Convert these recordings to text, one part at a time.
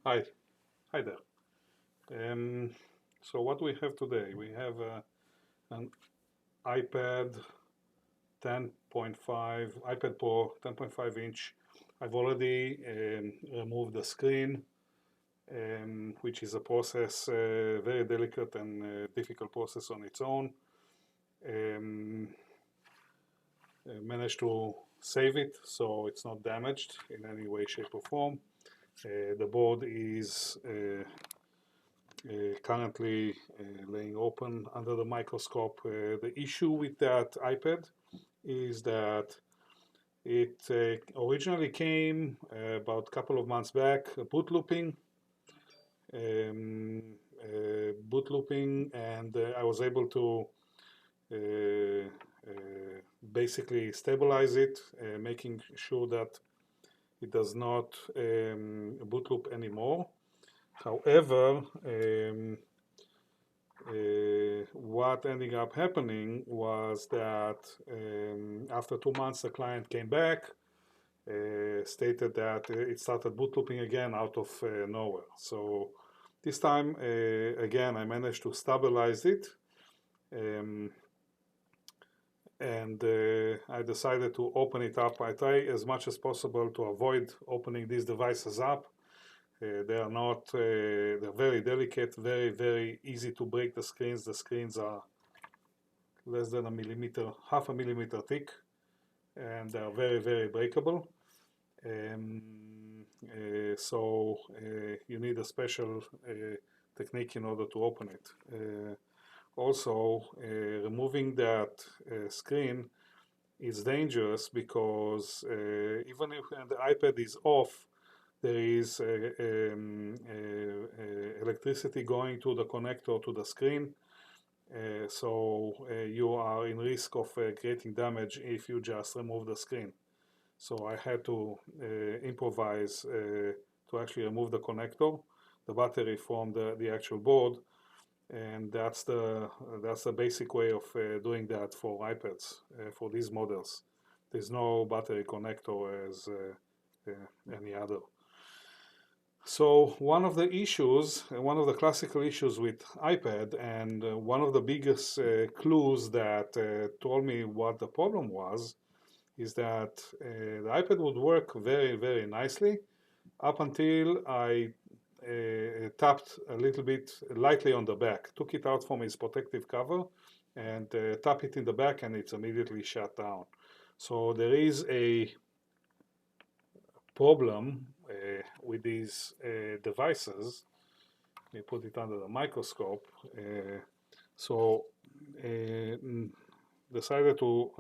Hi, hi there. So what we have today, we have an iPad 10.5, iPad Pro 10.5 inch. I've already removed the screen, which is a process, very delicate and difficult process on its own. Um, Managed to save it so it's not damaged in any way, shape, or form. The board is currently laying open under the microscope. The issue with that iPad is that it originally came about a couple of months back, um, boot looping, and I was able to uh, basically stabilize it, making sure that it does not boot loop anymore. However, what ended up happening was that after 2 months, the client came back, stated that it started boot looping again out of nowhere. So this time, again, I managed to stabilize it. Um, and I decided to open it up. I try as much as possible to avoid opening these devices up. They are not, they're very delicate, very, very easy to break the screens. The screens are less than a millimeter, half a millimeter thick, and they are very, very breakable. Um, you need a special technique in order to open it. Also, removing that screen is dangerous because even if the iPad is off, there is electricity going to the connector to the screen. You are in risk of creating damage if you just remove the screen. So I had to improvise to actually remove the connector, the battery from the actual board, and that's the basic way of doing that for iPads for these models. There's no battery connector as any other. So one of the issues, one of the classical issues with iPad, and one of the biggest clues that told me what the problem was, is that the iPad would work very, very nicely up until I tapped a little bit lightly on the back, took it out from its protective cover, and tap it in the back, and it's immediately shut down. So there is a problem with these devices. We put it under the microscope. So decided to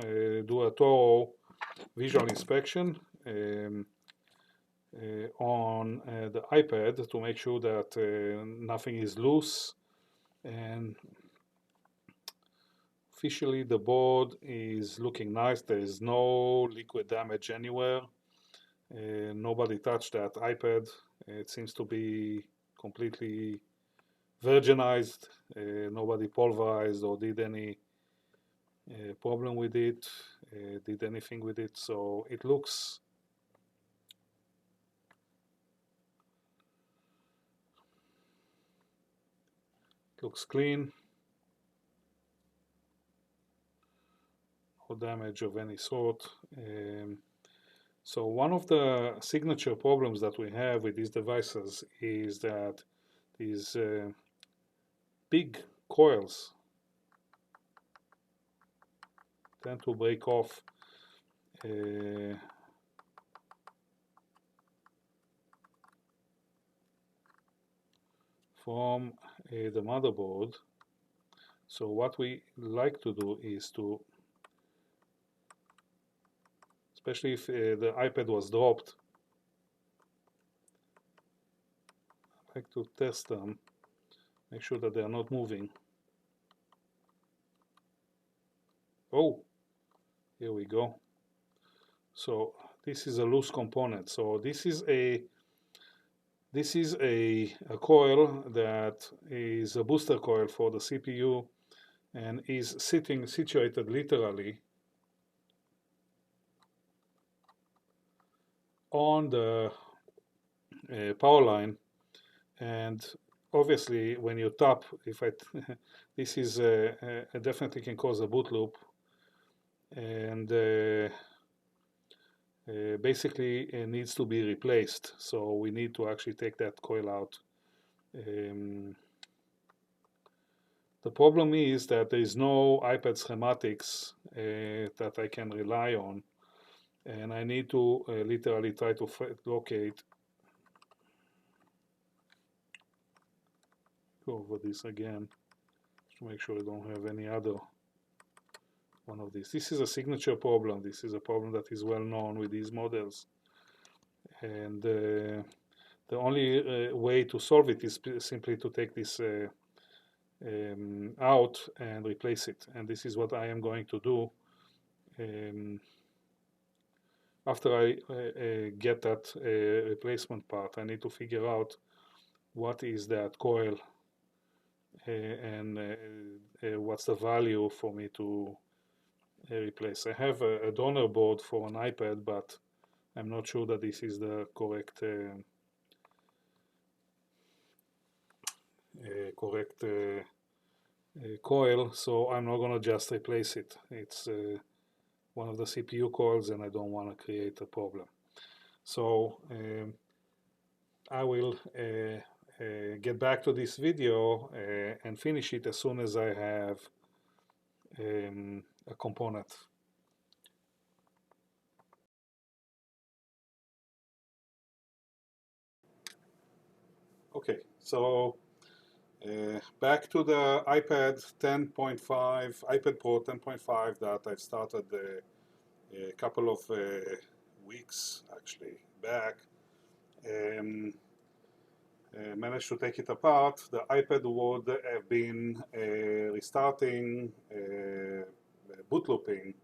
do a thorough visual inspection on the iPad to make sure that nothing is loose, and officially the board is looking nice. There is no liquid damage anywhere. Nobody touched that iPad. It seems to be completely virginized. Nobody pulverized or did any problem with it, did anything with it. So it looks clean, no damage of any sort. So one of the signature problems that we have with these devices is that these big coils tend to break off from the motherboard. So what we like to do is to, especially if the iPad was dropped, I like to test them, make sure that they are not moving. Oh, here we go. So this is a loose component. So this is a coil that is a booster coil for the CPU and is situated literally on the power line And obviously, when you tap, if I this is definitely can cause a boot loop, and basically it needs to be replaced. So we need to actually take that coil out. The problem is that there is no iPad schematics that I can rely on, and I need to literally try to locate. Go over this again to make sure I don't have any other one of these. This is a signature problem. This is a problem that is well known with these models, and the only way to solve it is simply to take this out and replace it, and this is what I am going to do. After I get that replacement part, I need to figure out what is that coil and what's the value for me to replace. I have a donor board for an iPad, but I'm not sure that this is the correct coil, so I'm not going to just replace it. It's one of the CPU coils, and I don't want to create a problem. So I will get back to this video and finish it as soon as I have a component. Okay, so back to the iPad 10.5, iPad Pro 10.5 that I've started a couple of weeks actually back. Managed to take it apart. The iPad would have been restarting, boot looping.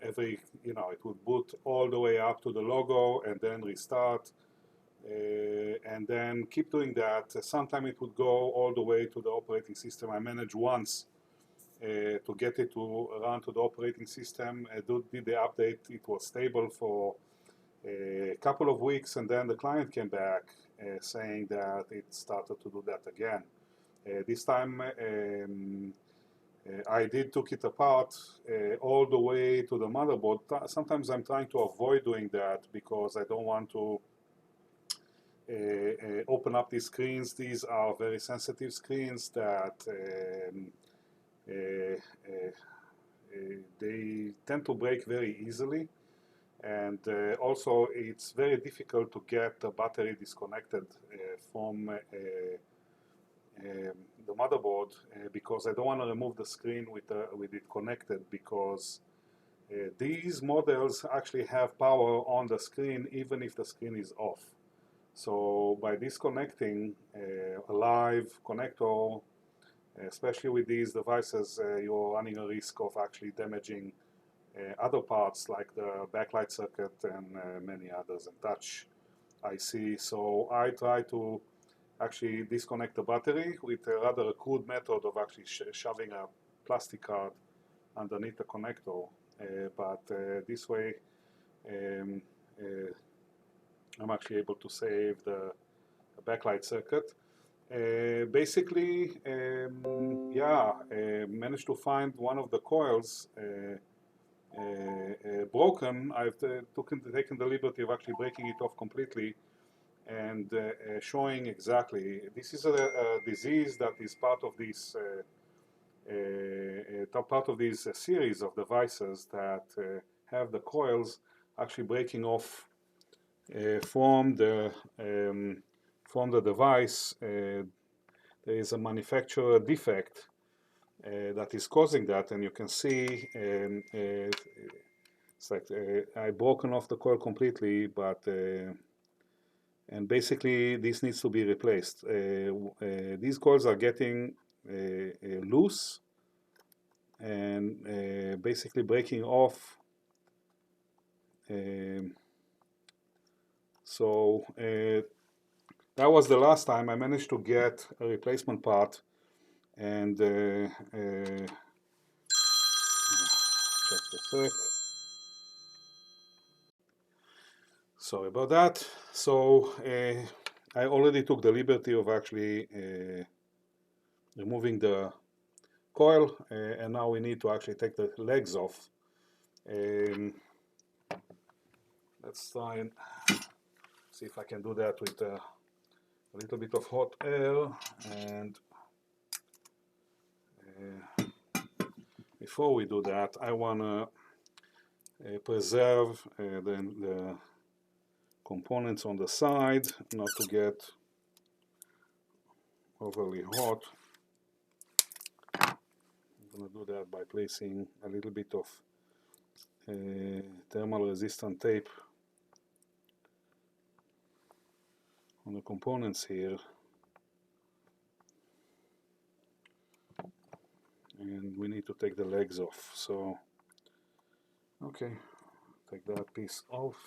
Every, it would boot all the way up to the logo and then restart. And then keep doing that. Sometimes it would go all the way to the operating system. I managed once to get it to run to the operating system. I did the update. It was stable for a couple of weeks, and then the client came back saying that it started to do that again. This time I took it apart all the way to the motherboard. Sometimes I'm trying to avoid doing that because I don't want to open up these screens. These are very sensitive screens that they tend to break very easily, and also it's very difficult to get the battery disconnected from the motherboard because I don't want to remove the screen with it connected, because these models actually have power on the screen even if the screen is off. So by disconnecting a live connector, especially with these devices, you're running a risk of actually damaging other parts like the backlight circuit and many others, and touch IC. So I try to actually disconnect the battery with a rather crude method of actually shoving a plastic card underneath the connector. But this way I'm actually able to save the backlight circuit. Basically, managed to find one of the coils broken. I've taken the liberty of actually breaking it off completely and showing exactly. This is a disease that is part of this series of devices that have the coils actually breaking off from the device. There is a manufacturer defect that is causing that, and you can see it's like I've broken off the coil completely, but and basically this needs to be replaced. These coils are getting loose and basically breaking off. So that was the last time I managed to get a replacement part, and just a sec. Sorry about that. So I already took the liberty of actually removing the coil, and now we need to actually take the legs off. Let's try and see if I can do that with a little bit of hot air. And before we do that, I want to preserve the components on the side, not to get overly hot. I'm going to do that by placing a little bit of thermal resistant tape on the components here, and we need to take the legs off. So okay, take that piece off.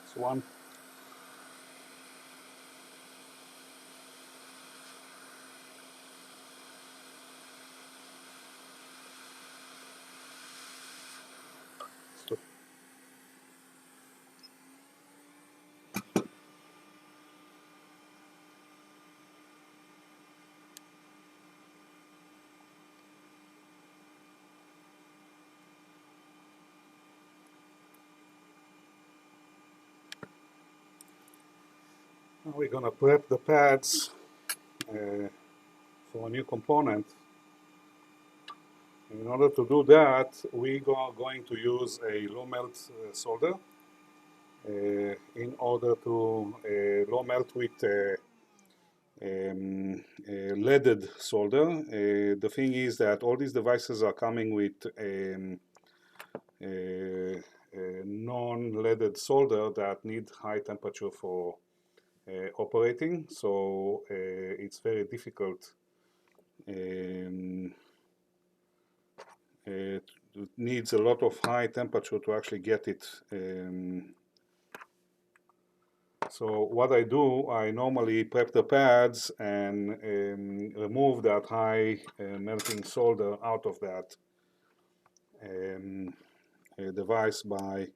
That's one. So now we're going to prep the pads for a new component. In order to do that, we are going to use a low melt solder in order to low melt with leaded solder. The thing is that all these devices are coming with non-leaded solder that need high temperature for operating, so it's very difficult. It needs a lot of high temperature to actually get it. So what I do, I normally prep the pads and remove that high melting solder out of that device by,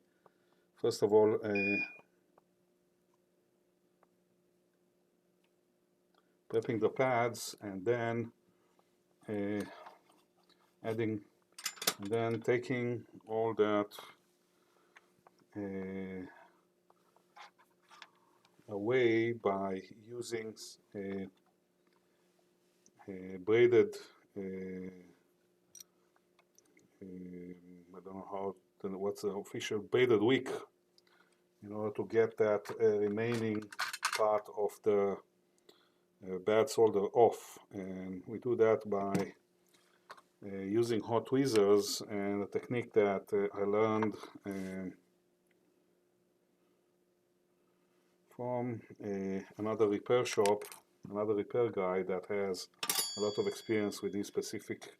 first of all, prepping the pads, and then adding, and then taking all that away by using braided, I don't know how, what's the official, braided wick, in order to get that remaining part of the bad solder off. And we do that by using hot tweezers, and a technique that I learned from another repair shop, another repair guy that has a lot of experience with these specific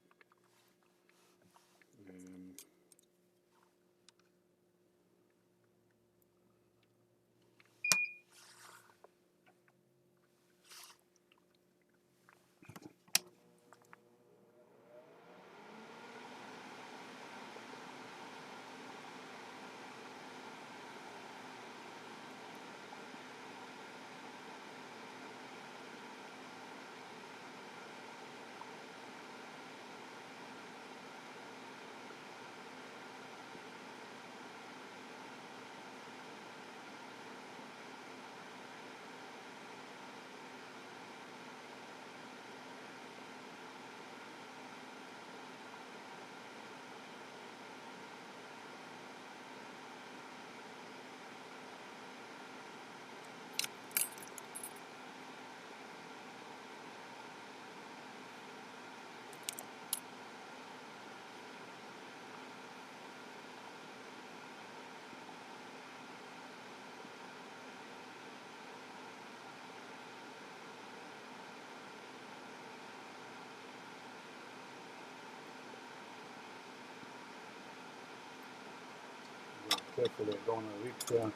carefully, I don't want to rip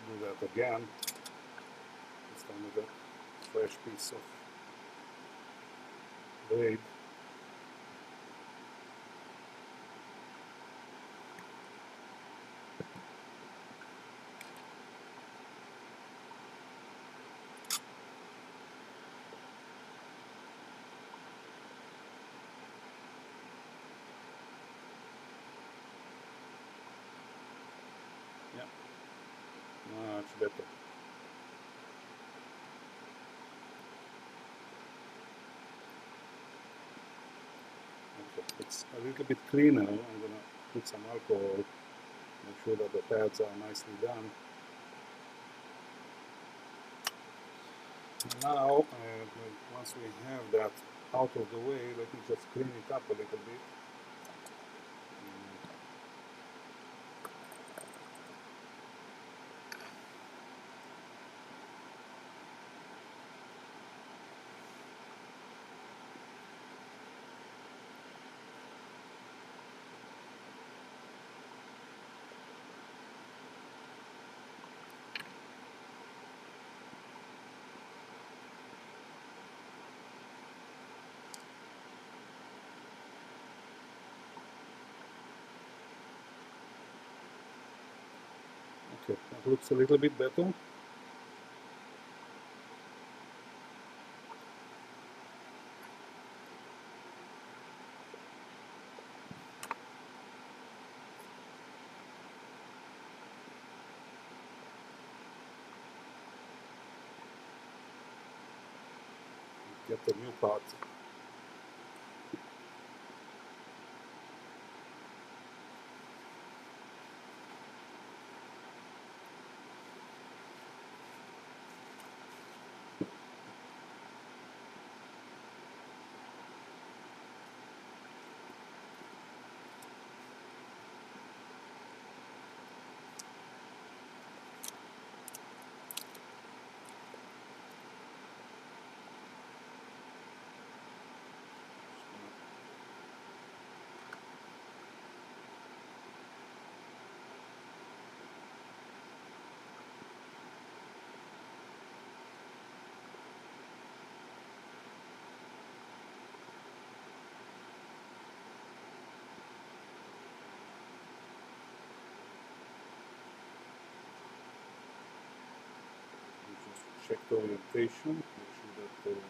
do that again, this time with a fresh piece of blade. Yeah, much better. Okay, it's a little bit cleaner. I'm gonna put some alcohol, make sure that the pads are nicely done. Now, once we have that out of the way, let me just clean it up a little bit. Okay, that looks a little bit better. Get the new part. Just check the orientation, make sure that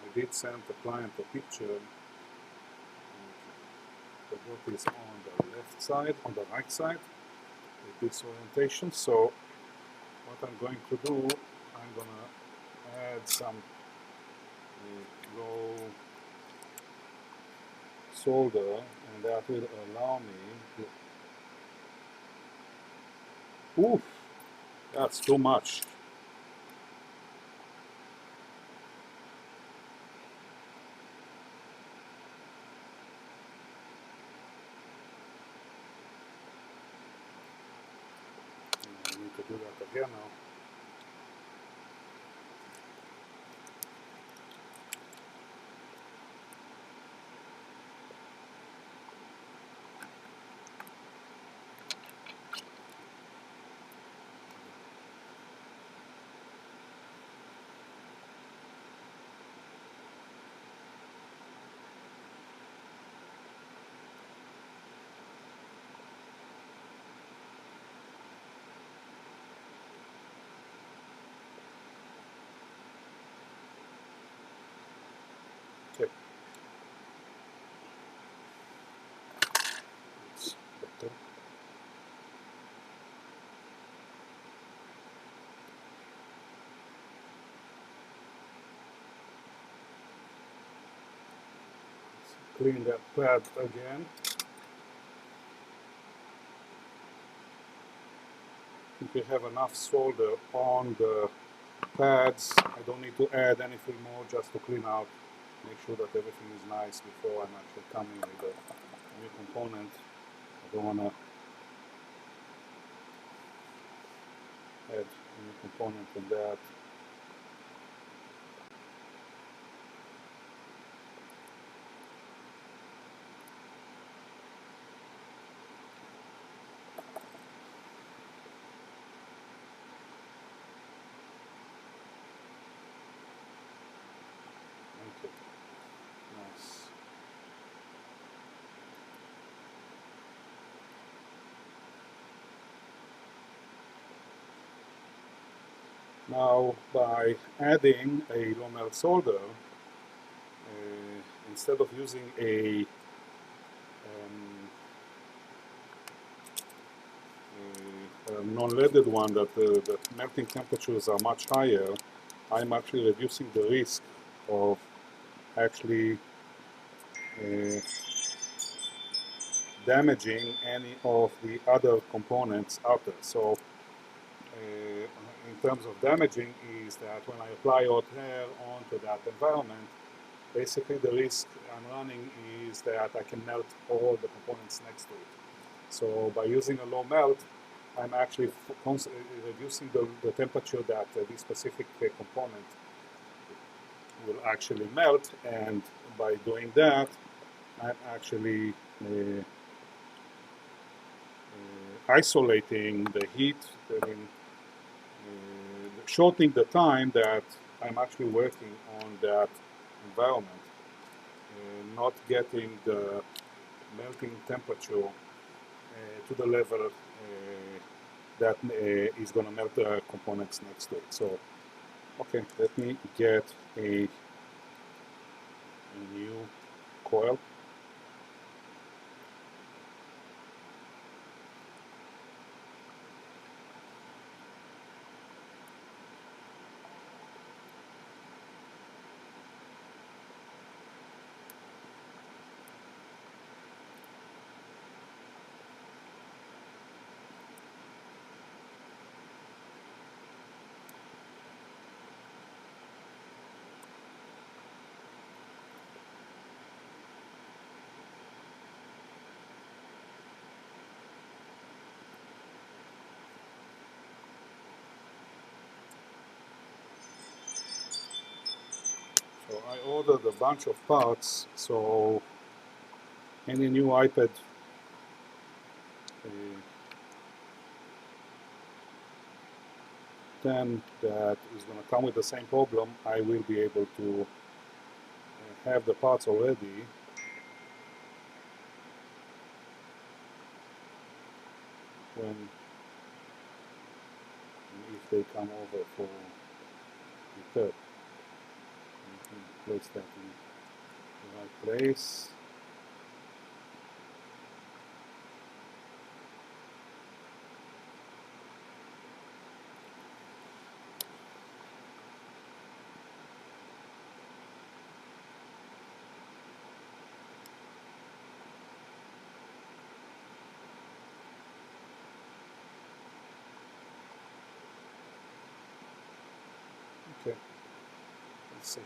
I did send the client a picture. The boat is on the left side, on the right side, with this orientation. So what I'm going to do, I'm gonna add some low solder, and that will allow me to. Oof, that's too much. I need to do that again now. clean that pad again. I think we have enough solder on the pads. I don't need to add anything more, just to clean out, make sure that everything is nice before I'm actually coming with a new component. I don't want to add a new component in that. Okay, nice. Now, by adding a low melt solder, instead of using a non-leaded one that the melting temperatures are much higher, I'm actually reducing the risk of actually damaging any of the other components out there. So in terms of damaging is that when I apply hot air onto that environment, basically the risk I'm running is that I can melt all the components next to it. So by using a low melt, I'm actually reducing the temperature that this specific component will actually melt, and by doing that, I'm actually isolating the heat, shortening the time that I'm actually working on that environment, not getting the melting temperature to the level that is going to melt the components next to it. So, okay, let me get a new coil. So I ordered a bunch of parts, so any new iPad uh, 10 that is going to come with the same problem, I will be able to have the parts already. When if they come over for repair, you can place that in the right place. Okay, let's see.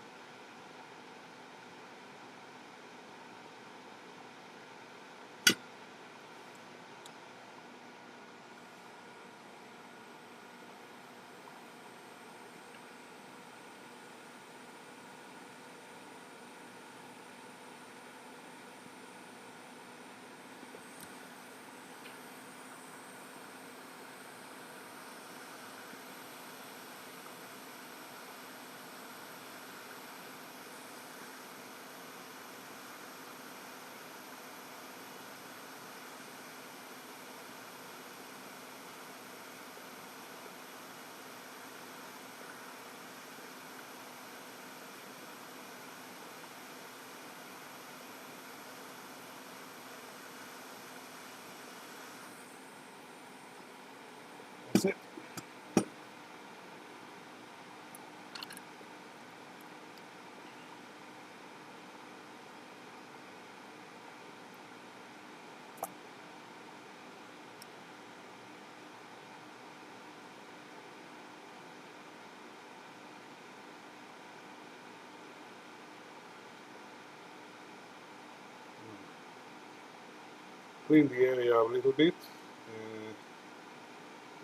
clean the area a little bit,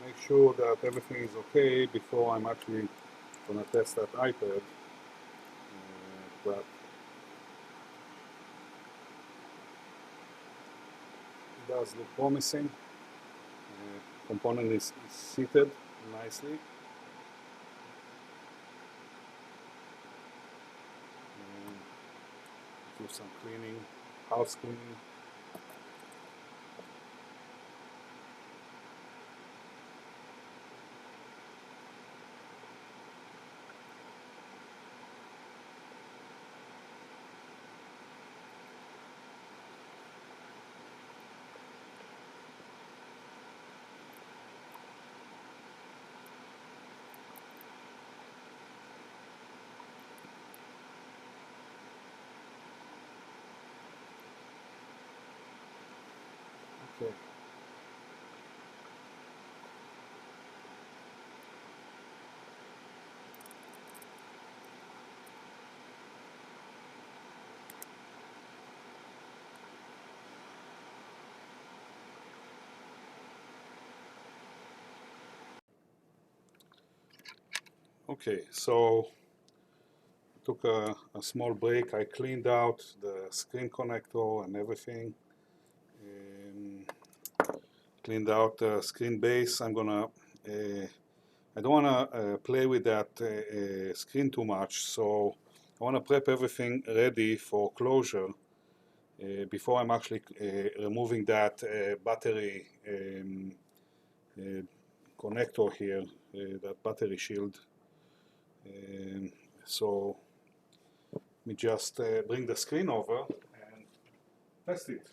make sure that everything is okay before I'm actually going to test that iPad. But it does look promising. Component is seated nicely. Do some cleaning, house cleaning. Okay. Okay, so took a small break. I cleaned out the screen connector and everything. Cleaned out the screen base. I don't wanna play with that screen too much, so I wanna prep everything ready for closure before I'm actually removing that battery connector here, that battery shield. So let me just bring the screen over and test it.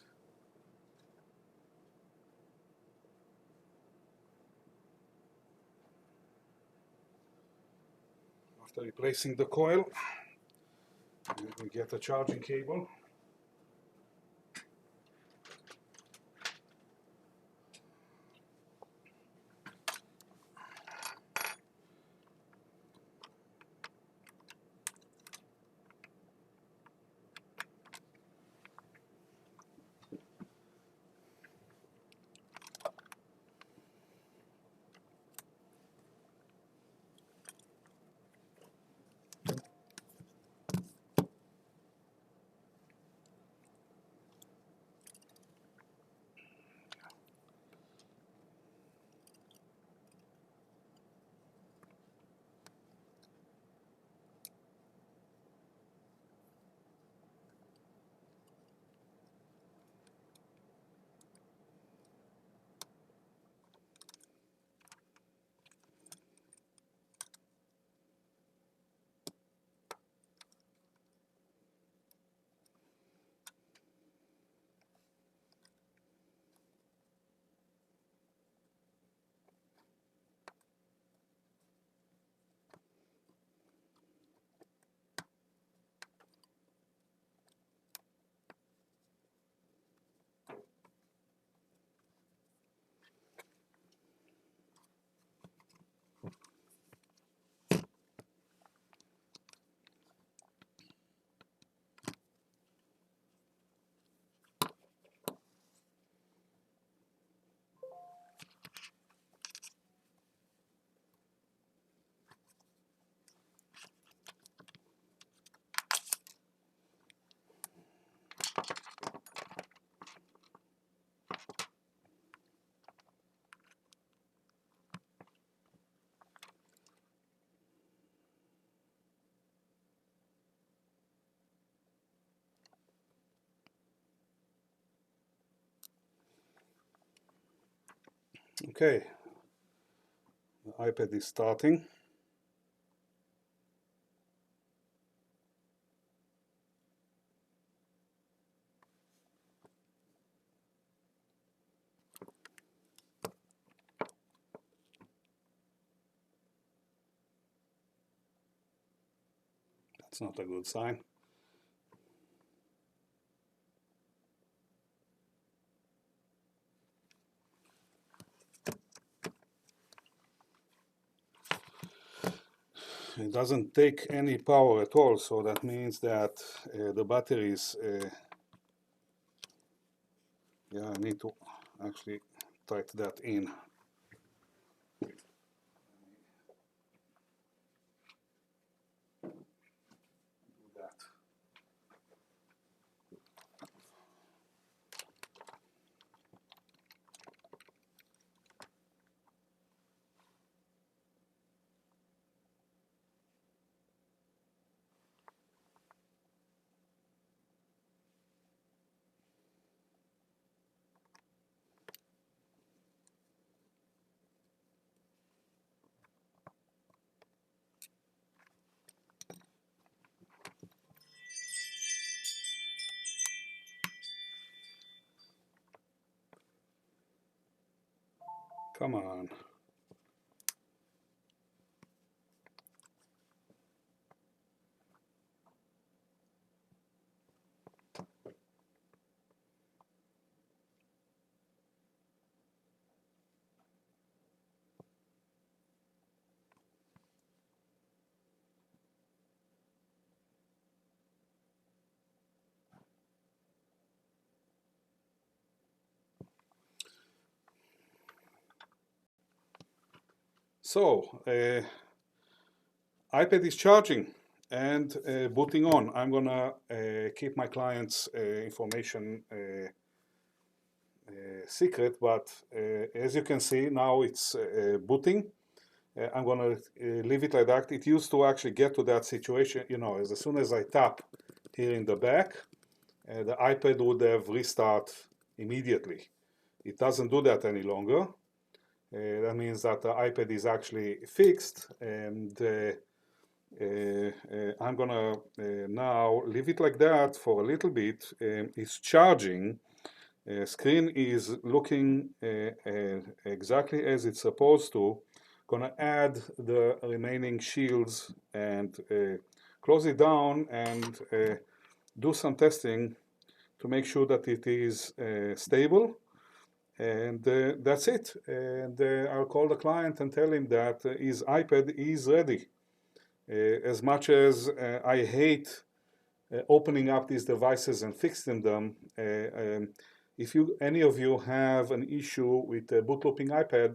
After replacing the coil, we get a charging cable. Okay, the iPad is starting. That's not a good sign. It doesn't take any power at all, so that means that the battery is Yeah, I need to actually type that in. That. Come on. So, iPad is charging and booting on. I'm gonna keep my client's information secret, but as you can see now it's booting. I'm gonna leave it like that. It used to actually get to that situation, you know, as soon as I tap here in the back, the iPad would have restart immediately. It doesn't do that any longer. That means that the iPad is actually fixed, and I'm gonna now leave it like that for a little bit. It's charging. Screen is looking exactly as it's supposed to. Gonna add the remaining shields and close it down and do some testing to make sure that it is stable. And that's it. And I'll call the client and tell him that his iPad is ready. As much as I hate opening up these devices and fixing them, if any of you have an issue with a boot looping iPad,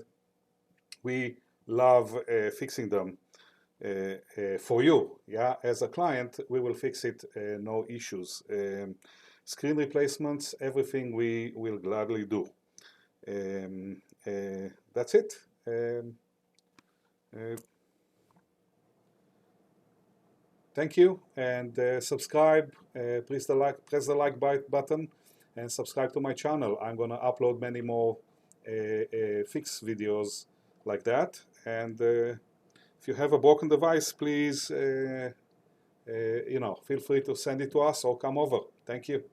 we love fixing them for you. Yeah, as a client, we will fix it, no issues. Screen replacements, everything we will gladly do. That's it. Thank you, and subscribe. Press the like button, and subscribe to my channel. I'm gonna upload many more fix videos like that. And if you have a broken device, please, feel free to send it to us or come over. Thank you.